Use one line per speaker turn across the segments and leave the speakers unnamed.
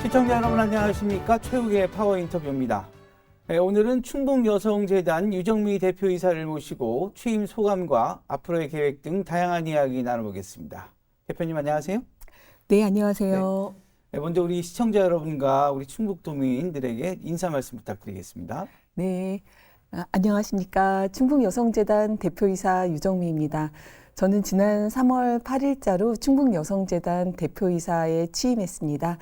시청자 여러분 안녕하십니까? 최욱의 파워 인터뷰입니다. 오늘은 충북여성재단 유정미 대표이사를 모시고 취임 소감과 앞으로의 계획 등 다양한 이야기 나눠보겠습니다. 대표님 안녕하세요.
네, 안녕하세요.
먼저 우리 시청자 여러분과 우리 충북도민들에게 인사 말씀 부탁드리겠습니다.
네, 안녕하십니까. 충북여성재단 대표이사 유정미입니다. 저는 지난 3월 8일자로 충북여성재단 대표이사에 취임했습니다.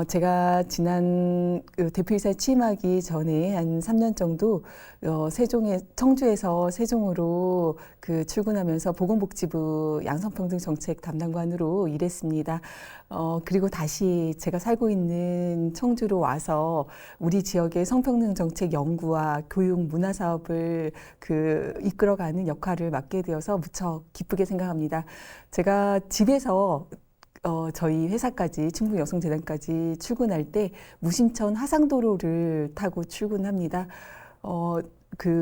제가 지난 대표이사에 취임하기 전에 한 3년 정도 청주에서 세종으로 출근하면서 보건복지부 양성평등정책 담당관으로 일했습니다. 그리고 다시 제가 살고 있는 청주로 와서 우리 지역의 성평등 정책 연구와 교육 문화 사업을 이끌어가는 역할을 맡게 되어서 무척 기쁘게 생각합니다. 제가 집에서 저희 회사까지 충북여성재단까지 출근할 때 무심천 하상도로를 타고 출근합니다.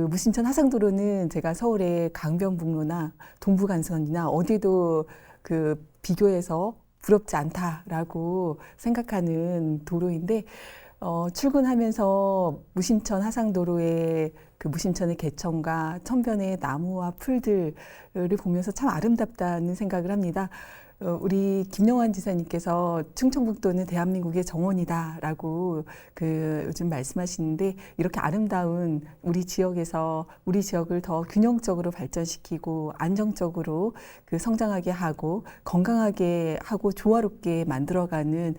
무심천 하상도로는 제가 서울의 강변북로나 동부간선이나 어디도 비교해서 부럽지 않다라고 생각하는 도로인데 출근하면서 무심천 하상도로의 무심천의 개천과 천변의 나무와 풀들을 보면서 참 아름답다는 생각을 합니다. 우리 김영환 지사님께서 충청북도는 대한민국의 정원이다라고 요즘 말씀하시는데 이렇게 아름다운 우리 지역에서 우리 지역을 더 균형적으로 발전시키고 안정적으로 성장하게 하고 건강하게 하고 조화롭게 만들어가는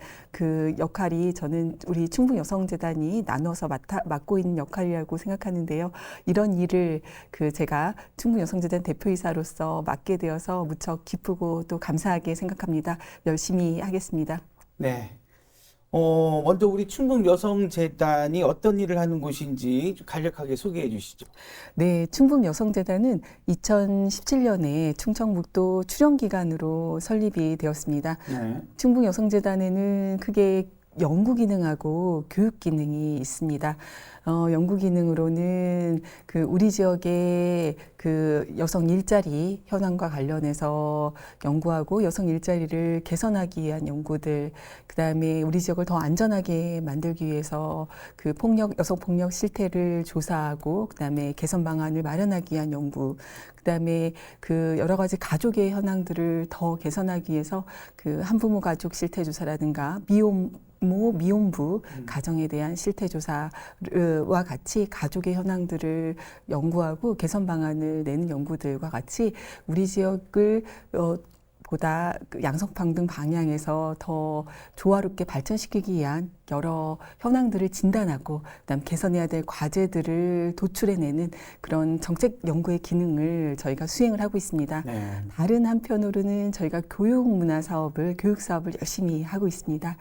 역할이 저는 우리 충북여성재단이 나눠서 맡고 있는 역할이라고 생각하는데요. 이런 일을 제가 충북여성재단 대표이사로서 맡게 되어서 무척 기쁘고 또 감사하게 생각합니다. 열심히 하겠습니다.
네. 먼저 우리 충북여성재단이 어떤 일을 하는 곳인지 간략하게 소개해 주시죠.
네, 충북여성재단은 2017년에 충청북도 출연기관으로 설립이 되었습니다.
네.
충북여성재단에는 크게 연구 기능하고 교육 기능이 있습니다. 연구 기능으로는 우리 지역의 여성 일자리 현황과 관련해서 연구하고 여성 일자리를 개선하기 위한 연구들, 그다음에 우리 지역을 더 안전하게 만들기 위해서 여성 폭력 실태를 조사하고 그다음에 개선 방안을 마련하기 위한 연구, 그다음에 여러 가지 가족의 현황들을 더 개선하기 위해서 한부모 가족 실태 조사라든가 미혼부 가정에 대한 실태 조사와 같이 가족의 현황들을 연구하고 개선 방안을 내는 연구들과 같이 우리 지역을 보다 양성평등 방향에서 더 조화롭게 발전시키기 위한 여러 현황들을 진단하고 그다음 개선해야 될 과제들을 도출해내는 그런 정책 연구의 기능을 저희가 수행을 하고 있습니다.
네.
다른 한편으로는 저희가 교육 사업을 열심히 하고 있습니다.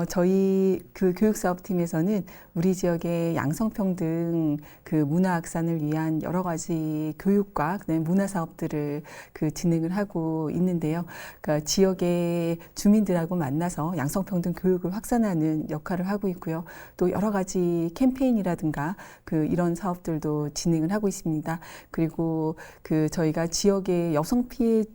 저희 교육사업팀에서는 우리 지역의 양성평등 문화 확산을 위한 여러 가지 교육과 그다음에 문화 사업들을 진행을 하고 있는데요. 그러니까 지역의 주민들하고 만나서 양성평등 교육을 확산하는 역할을 하고 있고요. 또 여러 가지 캠페인이라든가 이런 사업들도 진행을 하고 있습니다. 그리고 저희가 지역의 여성 피해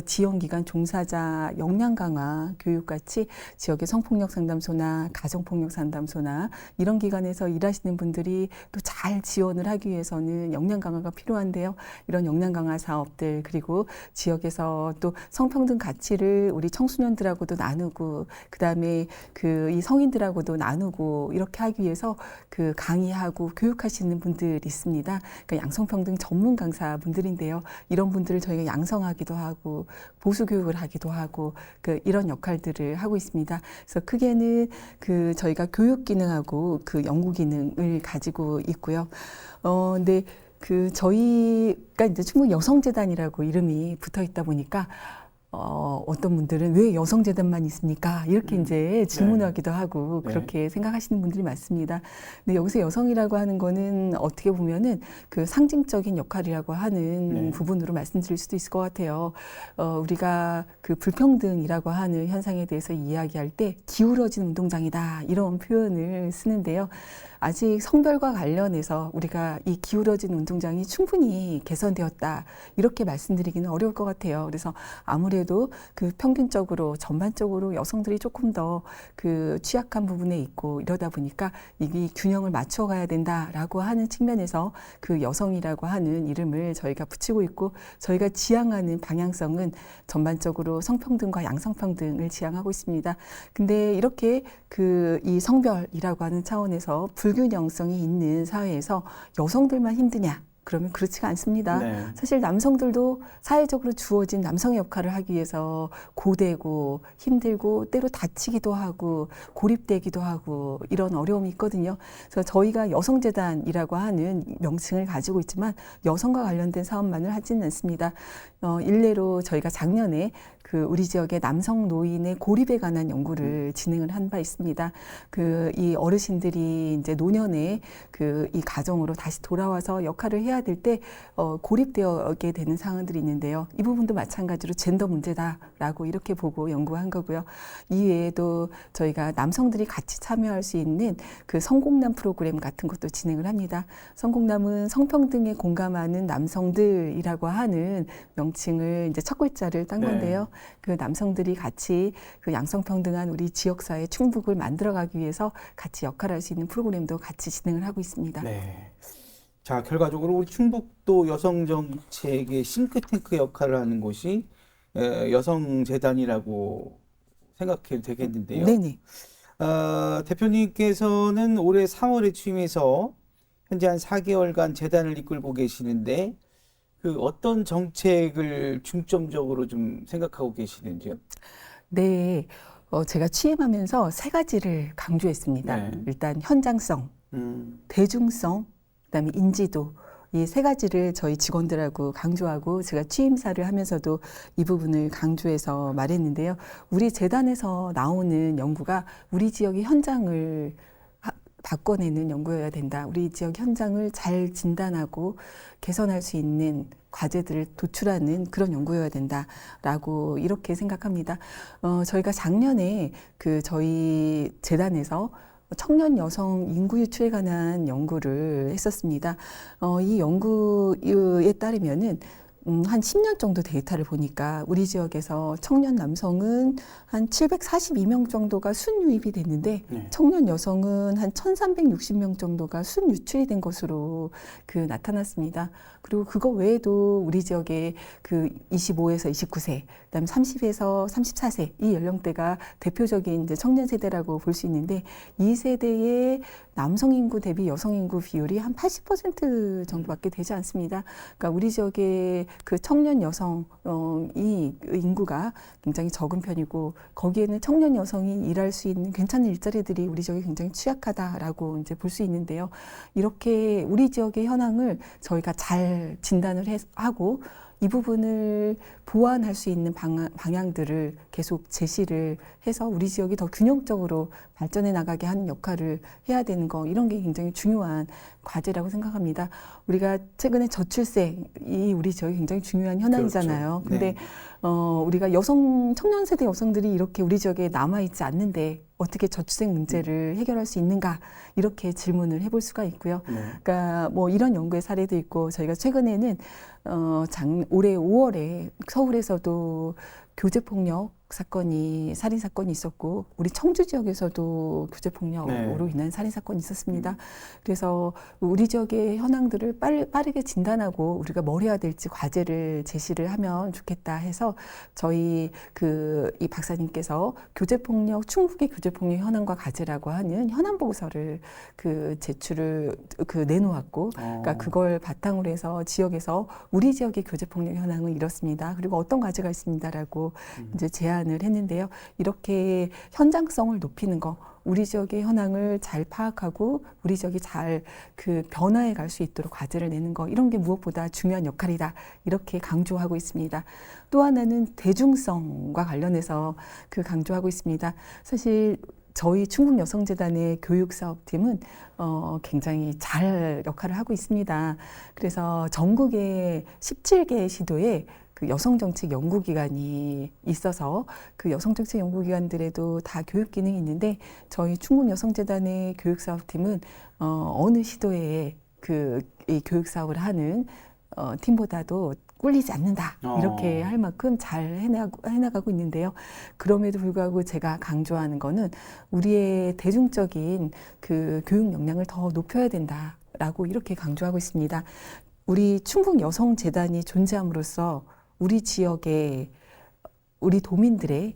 지원기관 종사자 역량 강화 교육같이 지역의 성폭력 상담소나 가정폭력 상담소나 이런 기관에서 일하시는 분들이 또 잘 지원을 하기 위해서는 역량 강화가 필요한데요. 이런 역량 강화 사업들 그리고 지역에서 또 성평등 가치를 우리 청소년들하고도 나누고 그다음에 이 성인들하고도 나누고 이렇게 하기 위해서 강의하고 교육하시는 분들이 있습니다. 그러니까 양성평등 전문 강사분들인데요. 이런 분들을 저희가 양성하기도 하고 보수 교육을 하기도 하고 이런 역할들을 하고 있습니다. 그래서 크게는 저희가 교육 기능하고 연구 기능을 가지고 있고요. 근데 저희가 이제 충북여성재단이라고 이름이 붙어 있다 보니까 어떤 분들은 왜 여성재단만 있습니까? 이렇게 이제 질문하기도 하고 그렇게 생각하시는 분들이 많습니다. 근데 여기서 여성이라고 하는 거는 어떻게 보면은 상징적인 역할이라고 하는 부분으로 말씀드릴 수도 있을 것 같아요. 우리가 불평등이라고 하는 현상에 대해서 이야기할 때 기울어진 운동장이다 이런 표현을 쓰는데요. 아직 성별과 관련해서 우리가 이 기울어진 운동장이 충분히 개선되었다 이렇게 말씀드리기는 어려울 것 같아요. 그래서 아무래도 그 평균적으로 전반적으로 여성들이 조금 더 그 취약한 부분에 있고 이러다 보니까 이 균형을 맞춰가야 된다라고 하는 측면에서 그 여성이라고 하는 이름을 저희가 붙이고 있고, 저희가 지향하는 방향성은 전반적으로 성평등과 양성평등을 지향하고 있습니다. 근데 이렇게 그 이 성별이라고 하는 차원에서 불균형성이 있는 사회에서 여성들만 힘드냐? 그러면 그렇지가 않습니다.
네.
사실 남성들도 사회적으로 주어진 남성의 역할을 하기 위해서 고되고 힘들고 때로 다치기도 하고 고립되기도 하고 이런 어려움이 있거든요. 그래서 저희가 여성재단이라고 하는 명칭을 가지고 있지만 여성과 관련된 사업만을 하지는 않습니다. 일례로 저희가 작년에 그 우리 지역의 남성 노인의 고립에 관한 연구를 진행을 한 바 있습니다. 그 이 어르신들이 이제 노년에 그 이 가정으로 다시 돌아와서 역할을 해야 될 때 고립되게 되는 상황들이 있는데요. 이 부분도 마찬가지로 젠더 문제다라고 이렇게 보고 연구한 거고요. 이외에도 저희가 남성들이 같이 참여할 수 있는 그 성공남 프로그램 같은 것도 진행을 합니다. 성공남은 성평등에 공감하는 남성들이라고 하는 명칭을 이제 첫 글자를 딴 건데요. 그 남성들이 같이 그 양성평등한 우리 지역사회 충북을 만들어가기 위해서 같이 역할할 수 있는 프로그램도 같이 진행을 하고 있습니다.
네. 자, 결과적으로 우리 충북도 여성정책의 싱크탱크 역할을 하는 곳이 여성재단이라고 생각해도 되겠는데요.
네네.
대표님께서는 올해 3월에 취임해서 현재 한 4개월간 재단을 이끌고 계시는데 그 어떤 정책을 중점적으로 좀 생각하고 계시는지요?
네. 제가 취임하면서 세 가지를 강조했습니다.
네.
일단 현장성, 대중성, 그다음에 인지도, 이 세 가지를 저희 직원들하고 강조하고 제가 취임사를 하면서도 이 부분을 강조해서 말했는데요. 우리 재단에서 나오는 연구가 우리 지역의 현장을 바꿔내는 연구여야 된다. 우리 지역 현장을 잘 진단하고 개선할 수 있는 과제들을 도출하는 그런 연구여야 된다라고 이렇게 생각합니다. 저희가 작년에 그 저희 재단에서 청년 여성 인구 유출에 관한 연구를 했었습니다. 이 연구에 따르면은 한 10년 정도 데이터를 보니까 우리 지역에서 청년 남성은 한 742명 정도가 순유입이 됐는데 청년 여성은 한 1360명 정도가 순유출이 된 것으로 그 나타났습니다. 그리고 그거 외에도 우리 지역에 그 25에서 29세, 그다음에 30에서 34세 이 연령대가 대표적인 이제 청년 세대라고 볼 수 있는데 이 세대의 남성 인구 대비 여성 인구 비율이 한 80% 정도밖에 되지 않습니다. 그러니까 우리 지역의 그 청년 여성 이 인구가 굉장히 적은 편이고 거기에는 청년 여성이 일할 수 있는 괜찮은 일자리들이 우리 지역이 굉장히 취약하다라고 이제 볼 수 있는데요. 이렇게 우리 지역의 현황을 저희가 잘 진단을 하고 이 부분을 보완할 수 있는 방향들을 계속 제시를 해서 우리 지역이 더 균형적으로 발전해 나가게 하는 역할을 해야 되는 거, 이런 게 굉장히 중요한 과제라고 생각합니다. 우리가 최근에 저출생이 우리 지역이 굉장히 중요한 현황이잖아요.
그렇죠.
근데 우리가 청년 세대 여성들이 이렇게 우리 지역에 남아있지 않는데 어떻게 저출생 문제를 해결할 수 있는가, 이렇게 질문을 해볼 수가 있고요. 그러니까 뭐 이런 연구의 사례도 있고, 저희가 최근에는 올해 5월에 서울에서도 교제폭력 사건이, 살인사건이 있었고, 우리 청주 지역에서도 교제폭력으로 인한 살인사건이 있었습니다. 그래서 우리 지역의 현황들을 빠르게 진단하고 우리가 뭘 해야 될지 과제를 제시를 하면 좋겠다 해서 저희 이 박사님께서 충북의 교제폭력 현황과 과제라고 하는 현안보고서를 제출을 내놓았고, 그러니까 그걸 바탕으로 해서 지역에서 우리 지역의 교제폭력 현황은 이렇습니다. 그리고 어떤 과제가 있습니다라고 이제 제안을 했는데요. 이렇게 현장성을 높이는 거, 우리 지역의 현황을 잘 파악하고 우리 지역이 잘 변화해 갈 수 있도록 과제를 내는 거, 이런 게 무엇보다 중요한 역할이다, 이렇게 강조하고 있습니다. 또 하나는 대중성과 관련해서 강조하고 있습니다. 사실 저희 충북여성재단의 교육사업팀은 굉장히 잘 역할을 하고 있습니다. 그래서 전국의 17개 시도에 그 여성정책 연구기관이 있어서 그 여성정책 연구기관들에도 다 교육 기능이 있는데 저희 충북여성재단의 교육사업팀은 어느 시도에 이 교육사업을 하는 팀보다도 꿀리지 않는다. 이렇게 할 만큼 잘 해나가고 있는데요. 그럼에도 불구하고 제가 강조하는 거는 우리의 대중적인 그 교육 역량을 더 높여야 된다라고 이렇게 강조하고 있습니다. 우리 충북여성재단이 존재함으로써 우리 지역의 우리 도민들의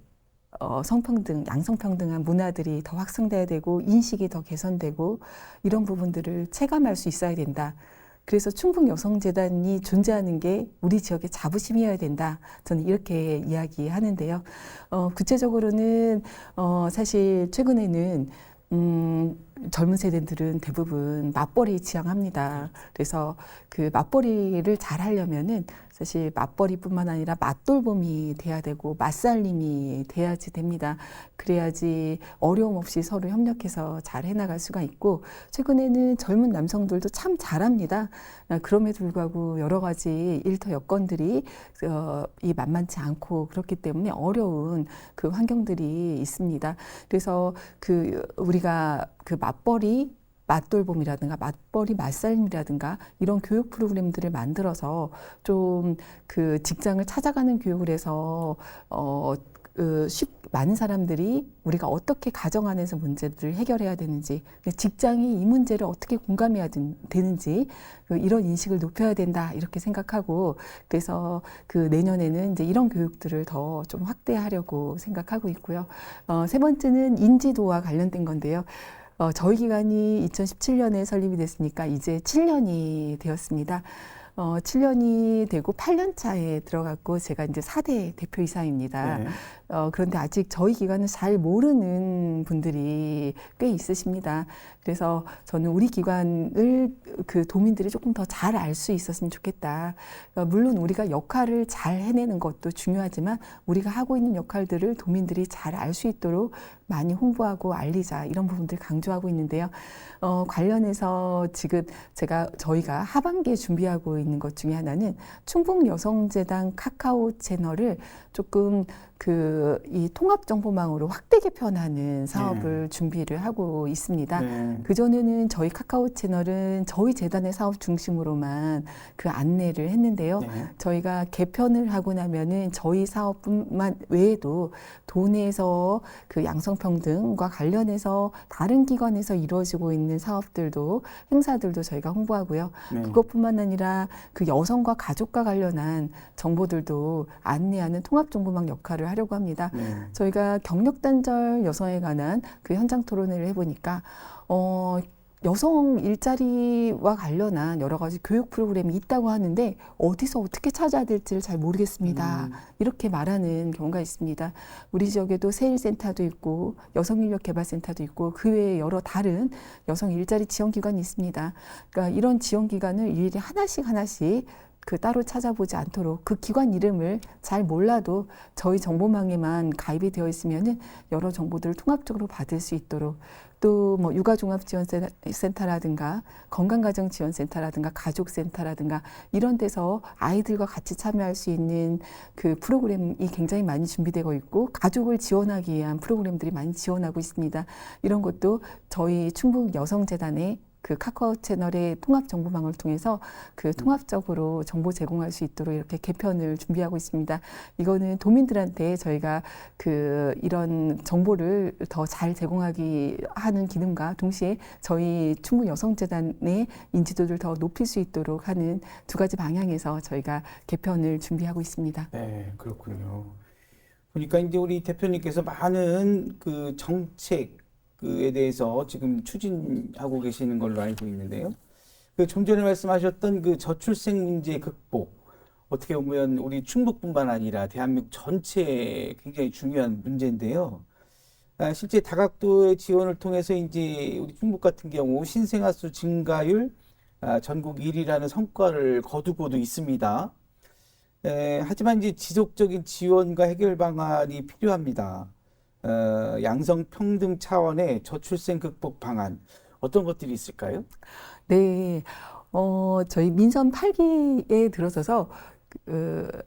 성평등, 양성평등한 문화들이 더 확산돼야 되고 인식이 더 개선되고 이런 부분들을 체감할 수 있어야 된다. 그래서 충북여성재단이 존재하는 게 우리 지역의 자부심이어야 된다. 저는 이렇게 이야기하는데요. 구체적으로는 사실 최근에는 젊은 세대들은 대부분 맞벌이 지향합니다. 그래서 그 맞벌이를 잘 하려면은 사실 맞벌이뿐만 아니라 맞돌봄이 돼야 되고 맞살림이 돼야지 됩니다. 그래야지 어려움 없이 서로 협력해서 잘 해나갈 수가 있고 최근에는 젊은 남성들도 참 잘합니다. 그럼에도 불구하고 여러 가지 일터 여건들이 이 만만치 않고 그렇기 때문에 어려운 그 환경들이 있습니다. 그래서 우리가 그 맞돌봄이라든가 맞벌이 맞살림이라든가 이런 교육 프로그램들을 만들어서 좀 그 직장을 찾아가는 교육을 해서 많은 사람들이 우리가 어떻게 가정 안에서 문제들을 해결해야 되는지, 직장이 이 문제를 어떻게 공감해야 되는지, 이런 인식을 높여야 된다, 이렇게 생각하고, 그래서 내년에는 이제 이런 교육들을 더 좀 확대하려고 생각하고 있고요. 세 번째는 인지도와 관련된 건데요. 저희 기관이 2017년에 설립이 됐으니까 이제 7년이 되었습니다. 7년이 되고 8년 차에 들어갔고 제가 이제 4대 대표이사입니다.
네.
그런데 아직 저희 기관을 잘 모르는 분들이 꽤 있으십니다. 그래서 저는 우리 기관을 그 도민들이 조금 더 잘 알 수 있었으면 좋겠다. 물론 우리가 역할을 잘 해내는 것도 중요하지만 우리가 하고 있는 역할들을 도민들이 잘 알 수 있도록 많이 홍보하고 알리자 이런 부분들 강조하고 있는데요. 관련해서 지금 저희가 하반기에 준비하고 있는 것 중에 하나는 충북여성재단 카카오 채널을 조금 이 통합정보망으로 확대 개편하는 사업을 준비를 하고 있습니다.
네.
그전에는 저희 카카오 채널은 저희 재단의 사업 중심으로만 그 안내를 했는데요.
네.
저희가 개편을 하고 나면은 저희 사업뿐만 외에도 도내에서 그 양성평등과 관련해서 다른 기관에서 이루어지고 있는 사업들도 행사들도 저희가 홍보하고요.
네.
그것뿐만 아니라 그 여성과 가족과 관련한 정보들도 안내하는 통합정보망 역할을 하려고 합니다.
네.
저희가 경력단절 여성에 관한 그 현장 토론회를 해보니까 여성 일자리와 관련한 여러 가지 교육 프로그램이 있다고 하는데 어디서 어떻게 찾아야 될지를 잘 모르겠습니다. 이렇게 말하는 경우가 있습니다. 우리 지역에도 세일센터도 있고 여성인력개발센터도 있고 그 외에 여러 다른 여성 일자리 지원기관이 있습니다. 그러니까 이런 지원기관을 일일이 하나씩 따로 찾아보지 않도록 그 기관 이름을 잘 몰라도 저희 정보망에만 가입이 되어 있으면은 여러 정보들을 통합적으로 받을 수 있도록 또 뭐 육아종합지원센터라든가 건강가정지원센터라든가 가족센터라든가 이런 데서 아이들과 같이 참여할 수 있는 그 프로그램이 굉장히 많이 준비되고 있고 가족을 지원하기 위한 프로그램들이 많이 지원하고 있습니다. 이런 것도 저희 충북여성재단의 그 카카오 채널의 통합 정보망을 통해서 그 통합적으로 정보 제공할 수 있도록 이렇게 개편을 준비하고 있습니다. 이거는 도민들한테 저희가 이런 정보를 더 잘 제공하기 하는 기능과 동시에 저희 충북여성재단의 인지도를 더 높일 수 있도록 하는 두 가지 방향에서 저희가 개편을 준비하고 있습니다.
네, 그렇군요. 보니까 이제 우리 대표님께서 많은 그 정책에 대해서 지금 추진하고 계시는 걸로 알고 있는데요. 좀 전에 말씀하셨던 그 저출생 문제 극복, 어떻게 보면 우리 충북뿐만 아니라 대한민국 전체에 굉장히 중요한 문제인데요. 실제 다각도의 지원을 통해서 이제 우리 충북 같은 경우 신생아 수 증가율 전국 1위라는 성과를 거두고도 있습니다. 하지만 이제 지속적인 지원과 해결 방안이 필요합니다. 양성평등 차원의 저출생 극복 방안 어떤 것들이 있을까요?
네, 저희 민선 8기에 들어서서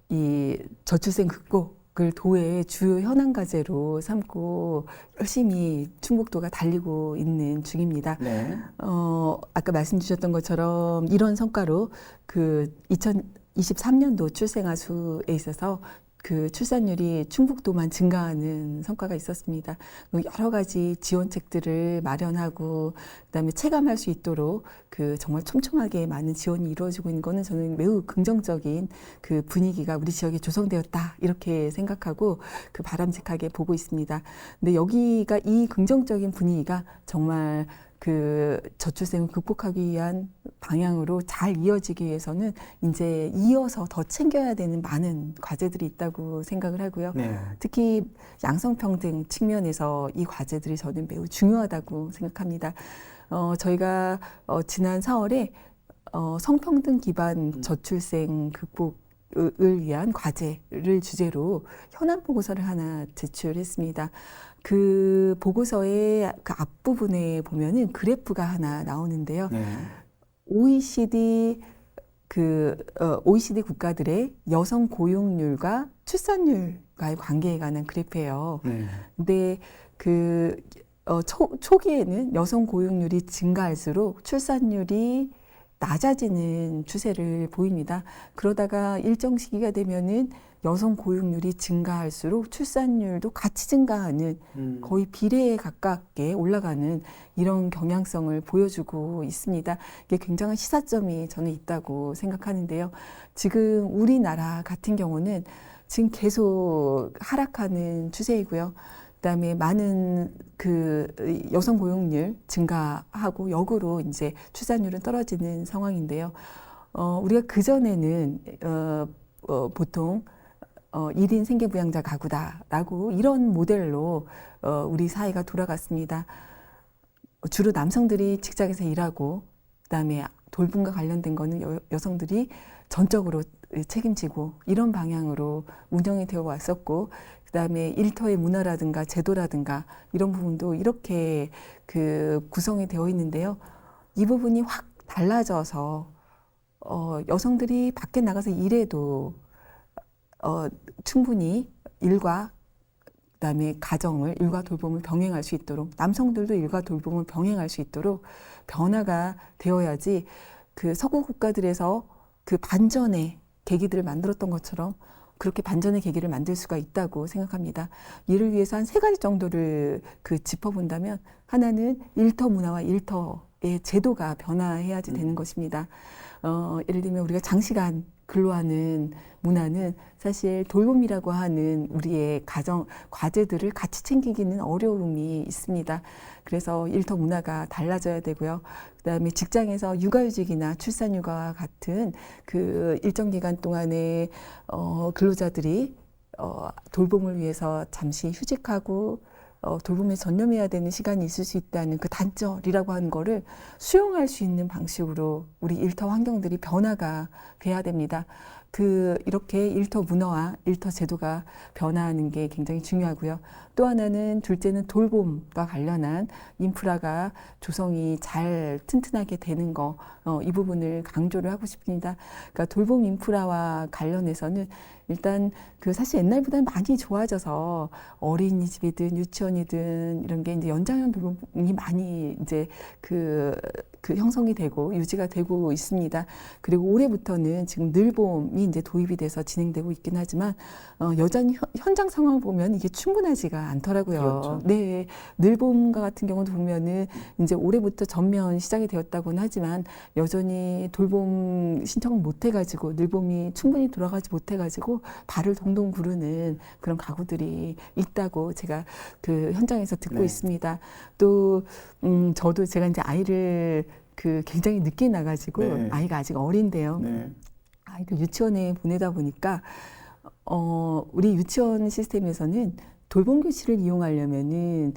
이 저출생 극복을 도의 주요 현안 과제로 삼고 열심히 충북도가 달리고 있는 중입니다.
네.
아까 말씀 주셨던 것처럼 이런 성과로 그 2023년도 출생아 수에 있어서 그 출산율이 충북도만 증가하는 성과가 있었습니다. 여러 가지 지원책들을 마련하고 그다음에 체감할 수 있도록 그 정말 촘촘하게 많은 지원이 이루어지고 있는 거는 저는 매우 긍정적인 그 분위기가 우리 지역에 조성되었다 이렇게 생각하고 그 바람직하게 보고 있습니다. 근데 여기가 이 긍정적인 분위기가 정말 그 저출생을 극복하기 위한 방향으로 잘 이어지기 위해서는 이제 이어서 더 챙겨야 되는 많은 과제들이 있다고 생각을 하고요.
네.
특히 양성평등 측면에서 이 과제들이 저는 매우 중요하다고 생각합니다. 저희가 지난 4월에 성평등 기반 저출생 극복을 위한 과제를 주제로 현안 보고서를 하나 제출했습니다. 그 보고서의 그 앞부분에 보면은 그래프가 하나 나오는데요.
네.
OECD OECD 국가들의 여성 고용률과 출산율과의 관계에 관한 그래프예요.
네.
근데 초기에는 여성 고용률이 증가할수록 출산율이 낮아지는 추세를 보입니다. 그러다가 일정 시기가 되면은 여성 고용률이 증가할수록 출산율도 같이 증가하는 거의 비례에 가깝게 올라가는 이런 경향성을 보여주고 있습니다. 이게 굉장한 시사점이 저는 있다고 생각하는데요. 지금 우리나라 같은 경우는 지금 계속 하락하는 추세이고요. 그다음에 많은 그 여성 고용률 증가하고 역으로 이제 출산율은 떨어지는 상황인데요. 우리가 그전에는 보통 1인 생계부양자 가구다라고 이런 모델로 우리 사회가 돌아갔습니다. 주로 남성들이 직장에서 일하고 그다음에 돌봄과 관련된 거는 여성들이 전적으로 책임지고 이런 방향으로 운영이 되어 왔었고 그다음에 일터의 문화라든가 제도라든가 이런 부분도 이렇게 그 구성이 되어 있는데요. 이 부분이 확 달라져서 여성들이 밖에 나가서 일해도 충분히 일과 그다음에 가정을 일과 돌봄을 병행할 수 있도록 남성들도 일과 돌봄을 병행할 수 있도록 변화가 되어야지 그 서구 국가들에서 그 반전의 계기들을 만들었던 것처럼 그렇게 반전의 계기를 만들 수가 있다고 생각합니다. 이를 위해서 한 3가지 정도를 그 짚어본다면 하나는 일터 문화와 일터의 제도가 변화해야지 되는 것입니다. 예를 들면 우리가 장시간 근로하는 문화는 사실 돌봄이라고 하는 우리의 가정 과제들을 같이 챙기기는 어려움이 있습니다. 그래서 일터 문화가 달라져야 되고요. 그다음에 직장에서 육아휴직이나 출산휴가와 같은 그 일정 기간 동안에 근로자들이 돌봄을 위해서 잠시 휴직하고 돌봄에 전념해야 되는 시간이 있을 수 있다는 그 단절이라고 하는 거를 수용할 수 있는 방식으로 우리 일터 환경들이 변화가 돼야 됩니다. 이렇게 일터 문화와 일터 제도가 변화하는 게 굉장히 중요하고요. 또 하나는 둘째는 돌봄과 관련한 인프라가 조성이 잘 튼튼하게 되는 거, 이 부분을 강조를 하고 싶습니다. 그러니까 돌봄 인프라와 관련해서는 일단 사실 옛날보다는 많이 좋아져서 어린이집이든 유치원이든 이런 게 이제 연장형 돌봄이 많이 이제 그 형성이 되고 유지가 되고 있습니다. 그리고 올해부터는 지금 늘봄이 이제 도입이 돼서 진행되고 있긴 하지만 여전히 현장 상황을 보면 이게 충분하지가 않더라고요.
그렇죠.
네, 늘봄과 같은 경우도 보면은 이제 올해부터 전면 시작이 되었다고는 하지만 여전히 돌봄 신청을 못 해가지고 늘봄이 충분히 돌아가지 못해가지고 발을 동동 구르는 그런 가구들이 있다고 제가 그 현장에서 듣고
네.
있습니다. 또 저도 제가 이제 아이를 굉장히 늦게 나가지고
네.
아이가 아직 어린데요.
네.
아이를 유치원에 보내다 보니까 우리 유치원 시스템에서는 돌봄 교실을 이용하려면은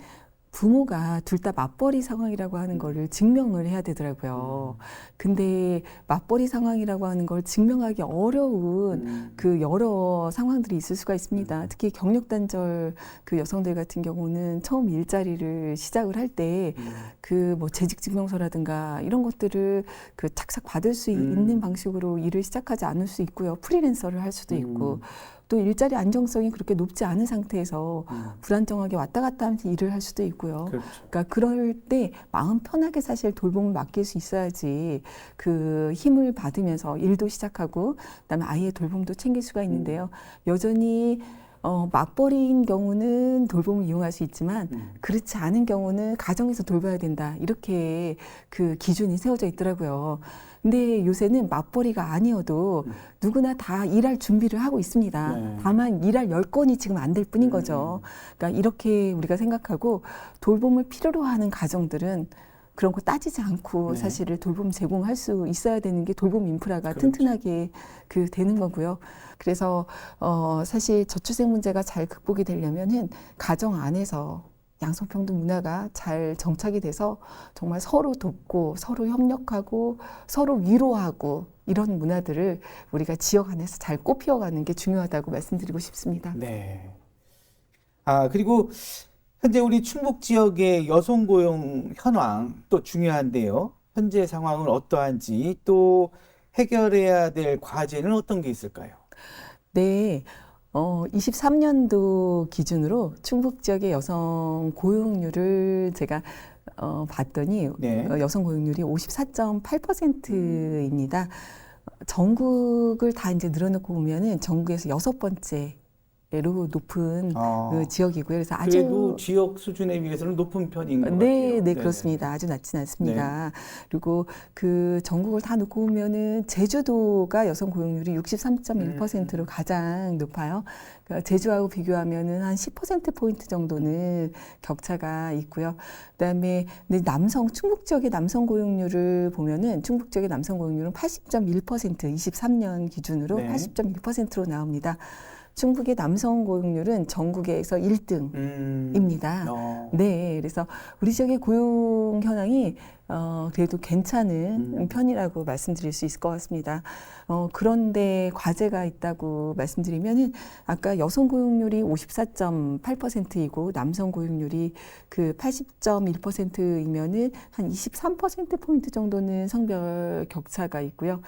부모가 둘 다 맞벌이 상황이라고 하는 거를 증명을 해야 되더라고요. 근데 맞벌이 상황이라고 하는 걸 증명하기 어려운 그 여러 상황들이 있을 수가 있습니다. 특히 경력 단절 그 여성들 같은 경우는 처음 일자리를 시작을 할 때 그 뭐 재직 증명서라든가 이런 것들을 그 착착 받을 수 있는 방식으로 일을 시작하지 않을 수 있고요. 프리랜서를 할 수도 있고 또 일자리 안정성이 그렇게 높지 않은 상태에서 불안정하게 왔다 갔다 하면서 일을 할 수도 있고요.
그렇죠.
그러니까 그럴 때 마음 편하게 사실 돌봄을 맡길 수 있어야지 그 힘을 받으면서 일도 시작하고 그다음에 아이의 돌봄도 챙길 수가 있는데요. 여전히 맞벌이인 경우는 돌봄을 이용할 수 있지만 그렇지 않은 경우는 가정에서 돌봐야 된다. 이렇게 그 기준이 세워져 있더라고요. 근데 요새는 맞벌이가 아니어도 누구나 다 일할 준비를 하고 있습니다.
네.
다만 일할 여건이 지금 안 될 뿐인 거죠. 그러니까 이렇게 우리가 생각하고 돌봄을 필요로 하는 가정들은 그런 거 따지지 않고
네.
사실을 돌봄 제공할 수 있어야 되는 게 돌봄 인프라가
그렇죠.
튼튼하게 그 되는 거고요. 그래서 사실 저출생 문제가 잘 극복이 되려면은 가정 안에서 양성평등 문화가 잘 정착이 돼서 정말 서로 돕고 서로 협력하고 서로 위로하고 이런 문화들을 우리가 지역 안에서 잘 꽃피워가는 게 중요하다고 말씀드리고 싶습니다.
네. 그리고 현재 우리 충북 지역의 여성 고용 현황 또 중요한데요. 현재 상황은 어떠한지 또 해결해야 될 과제는 어떤 게 있을까요?
네. 23년도 기준으로 충북 지역의 여성 고용률을 제가 봤더니
네.
여성 고용률이 54.8%입니다. 전국을 다 이제 늘어놓고 보면은 전국에서 6번째로 높은 그 지역이고요. 그래서 아주
그래도 지역 수준에 비해서는 높은 편인 것
네,
같아요.
네, 그렇습니다. 아주 낮진 않습니다. 그리고 그 전국을 다 놓고 보면은 제주도가 여성 고용률이 63.1%로 가장 높아요. 그러니까 제주하고 비교하면은 한 10%포인트 정도는 격차가 있고요. 그다음에 근데 충북 지역의 남성 고용률을 보면은 충북 지역의 남성 고용률은 80.1%, 23년 기준으로
네.
80.1%로 나옵니다. 충북의 남성 고용률은 전국에서 1등입니다. 네, 그래서 우리 지역의 고용 현황이 그래도 괜찮은 편이라고 말씀드릴 수 있을 것 같습니다. 그런데 과제가 있다고 말씀드리면은 아까 여성 고용률이 54.8%이고 남성 고용률이 그 80.1%이면은 한 23%포인트 정도는 성별 격차가 있고요.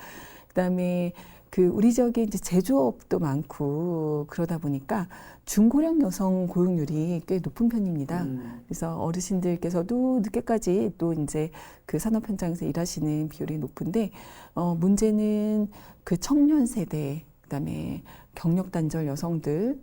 그다음에 그 우리 지역에 이제 제조업도 많고 그러다 보니까 중고령 여성 고용률이 꽤 높은 편입니다. 그래서 어르신들께서도 늦게까지 또 이제 그 산업 현장에서 일하시는 비율이 높은데 문제는 그 청년 세대 그다음에 경력 단절 여성들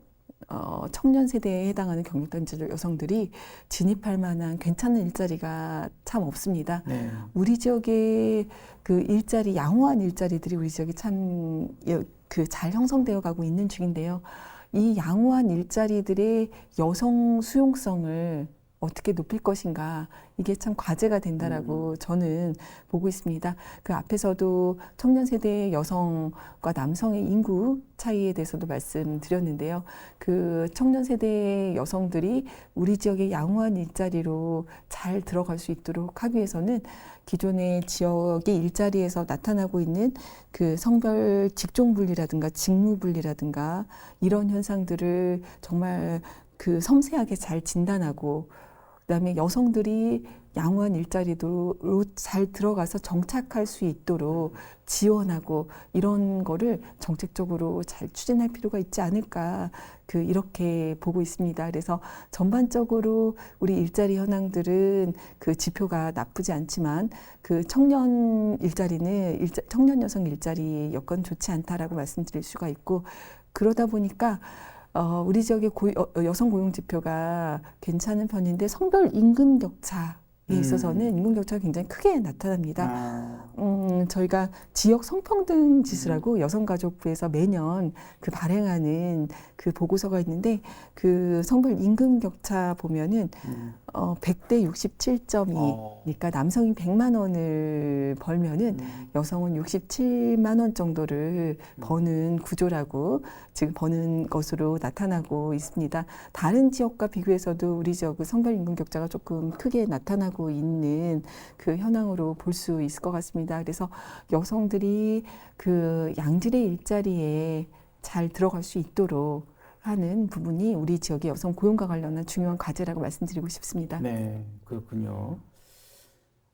청년 세대에 해당하는 경력 단절 여성들이 진입할 만한 괜찮은 일자리가 참 없습니다.
네.
우리 지역의 그 일자리, 양호한 일자리들이 우리 지역에 참 그 잘 형성되어 가고 있는 중인데요. 이 양호한 일자리들의 여성 수용성을 어떻게 높일 것인가 이게 참 과제가 된다라고 저는 보고 있습니다. 그 앞에서도 청년 세대의 여성과 남성의 인구 차이에 대해서도 말씀드렸는데요. 그 청년 세대의 여성들이 우리 지역의 양호한 일자리로 잘 들어갈 수 있도록 하기 위해서는 기존의 지역의 일자리에서 나타나고 있는 그 성별 직종 분리라든가 직무 분리라든가 이런 현상들을 정말 그 섬세하게 잘 진단하고 그다음에 여성들이 양호한 일자리로 잘 들어가서 정착할 수 있도록 지원하고 이런 거를 정책적으로 잘 추진할 필요가 있지 않을까 이렇게 보고 있습니다. 그래서 전반적으로 우리 일자리 현황들은 그 지표가 나쁘지 않지만 그 청년 일자리는 청년 여성 일자리 여건 좋지 않다라고 말씀드릴 수가 있고 그러다 보니까 우리 지역의 여성 고용 지표가 괜찮은 편인데 성별 임금 격차 있어서는 인권 격차가 굉장히 크게 나타납니다.
아,
저희가 지역 성평등 지수라고 여성가족부에서 매년 그 발행하는 그 보고서가 있는데 그 성별 임금 격차 보면은 100대 67.2니까 남성이 100만 원을 벌면은 여성은 67만 원 정도를 버는 구조라고 지금 버는 것으로 나타나고 있습니다. 다른 지역과 비교해서도 우리 지역의 성별 임금 격차가 조금 크게 나타나고 있는 그 현황으로 볼 수 있을 것 같습니다. 그래서 여성들이 그 양질의 일자리에 잘 들어갈 수 있도록 하는 부분이 우리 지역의 여성 고용과 관련한 중요한 과제라고 말씀드리고 싶습니다.
네, 그렇군요.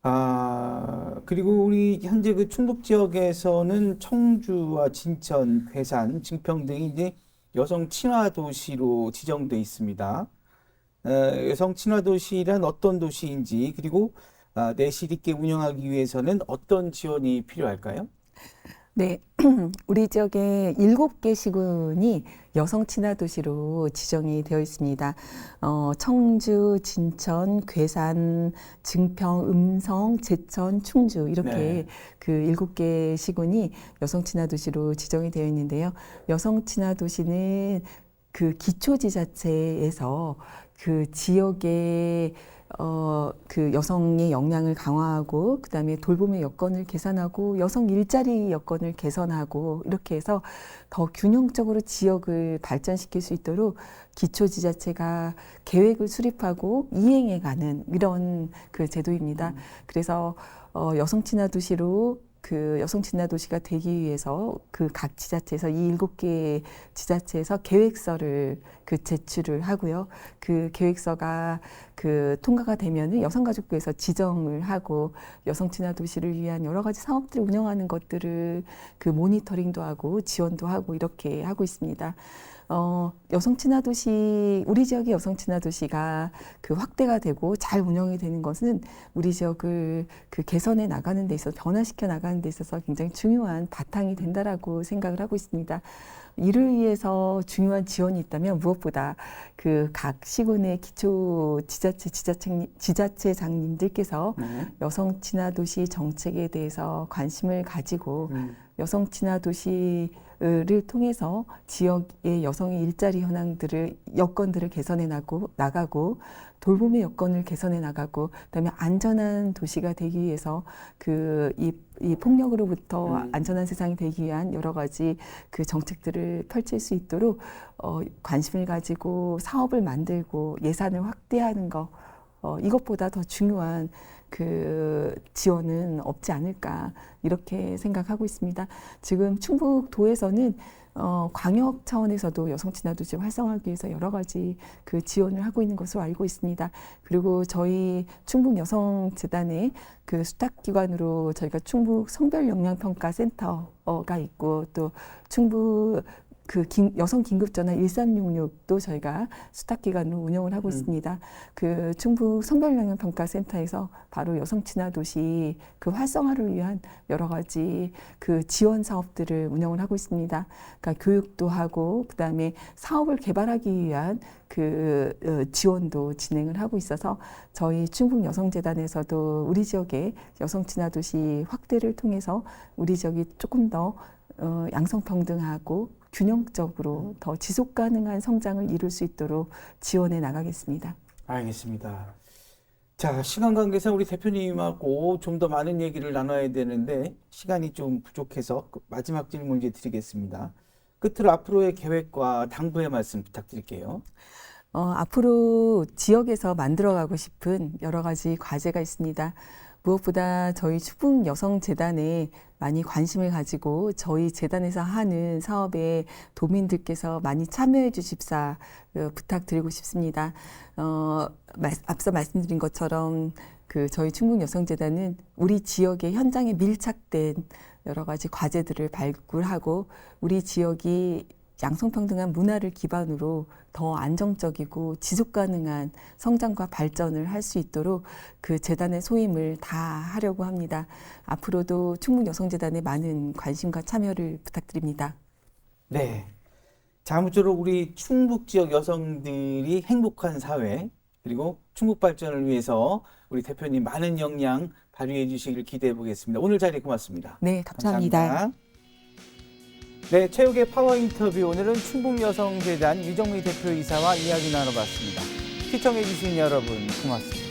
아, 그리고 우리 현재 그 충북 지역에서는 청주와 진천, 괴산, 증평 등이 이제 여성 친화 도시로 지정돼 있습니다. 여성 친화 도시란 어떤 도시인지, 그리고 내실 있게 운영하기 위해서는 어떤 지원이 필요할까요?
네, 우리 지역에 7개 시군이 여성 친화 도시로 지정이 되어 있습니다. 청주, 진천, 괴산, 증평, 음성, 제천, 충주 이렇게
네.
그 7개 시군이 여성 친화 도시로 지정이 되어 있는데요. 여성 친화 도시는 그 기초지자체에서 그 지역의 그 여성의 역량을 강화하고 그다음에 돌봄의 여건을 개선하고 여성 일자리 여건을 개선하고 이렇게 해서 더 균형적으로 지역을 발전시킬 수 있도록 기초지자체가 계획을 수립하고 이행해가는 이런 그 제도입니다. 그래서 여성 친화 도시로 그 여성 친화 도시가 되기 위해서 그 각 지자체에서 이 7개 지자체에서 계획서를 그 제출을 하고요. 그 계획서가 그 통과가 되면은 여성가족부에서 지정을 하고 여성 친화 도시를 위한 여러 가지 사업들을 운영하는 것들을 그 모니터링도 하고 지원도 하고 이렇게 하고 있습니다. 여성 친화 도시, 우리 지역의 여성 친화 도시가 그 확대가 되고 잘 운영이 되는 것은 우리 지역을 그 개선해 나가는 데 있어서 변화시켜 나가는 데 있어서 굉장히 중요한 바탕이 된다라고 생각을 하고 있습니다. 이를 위해서 중요한 지원이 있다면 무엇보다 그 각 시군의 기초 지자체장님들께서 여성 친화 도시 정책에 대해서 관심을 가지고 여성 친화 도시를 통해서 지역의 여성의 일자리 현황들을 여건들을 개선해 나가고 돌봄의 여건을 개선해 나가고 그다음에 안전한 도시가 되기 위해서 이 폭력으로부터 안전한 세상이 되기 위한 여러 가지 그 정책들을 펼칠 수 있도록 관심을 가지고 사업을 만들고 예산을 확대하는 거 이것보다 더 중요한 그 지원은 없지 않을까 이렇게 생각하고 있습니다. 지금 충북도에서는 광역 차원에서도 여성 친화 도시 활성화하기 위해서 여러 가지 그 지원을 하고 있는 것으로 알고 있습니다. 그리고 저희 충북 여성재단의 그 수탁기관으로 저희가 충북 성별 역량평가 센터가 있고 또 충북 그 여성 긴급전화 1366도 저희가 수탁기관으로 운영을 하고 있습니다. 그 충북 성별영향평가센터에서 바로 여성 친화 도시 그 활성화를 위한 여러 가지 그 지원 사업들을 운영을 하고 있습니다. 그러니까 교육도 하고 그다음에 사업을 개발하기 위한 그 지원도 진행을 하고 있어서 저희 충북 여성재단에서도 우리 지역의 여성 친화 도시 확대를 통해서 우리 지역이 조금 더 양성평등하고 균형적으로 더 지속 가능한 성장을 이룰 수 있도록 지원해 나가겠습니다.
알겠습니다. 자, 시간 관계상 우리 대표님하고 좀 더 많은 얘기를 나눠야 되는데 시간이 좀 부족해서 마지막 질문 이제 드리겠습니다. 끝으로 앞으로의 계획과 당부의 말씀 부탁드릴게요.
앞으로 지역에서 만들어가고 싶은 여러 가지 과제가 있습니다. 무엇보다 저희 충북 여성재단에 많이 관심을 가지고 저희 재단에서 하는 사업에 도민들께서 많이 참여해 주십사 부탁드리고 싶습니다. 앞서 말씀드린 것처럼 그 저희 충북 여성재단은 우리 지역의 현장에 밀착된 여러 가지 과제들을 발굴하고 우리 지역이 양성평등한 문화를 기반으로 더 안정적이고 지속 가능한 성장과 발전을 할 수 있도록 그 재단의 소임을 다 하려고 합니다. 앞으로도 충북 여성재단에 많은 관심과 참여를 부탁드립니다.
네. 자, 아무쪼록 우리 충북 지역 여성들이 행복한 사회, 그리고 충북 발전을 위해서 우리 대표님 많은 역량 발휘해 주시길 기대해 보겠습니다. 오늘 자리 고맙습니다.
네, 감사합니다.
네, 체육의 파워 인터뷰 오늘은 충북여성재단 유정미 대표이사와 이야기 나눠봤습니다. 시청해 주신 여러분 고맙습니다.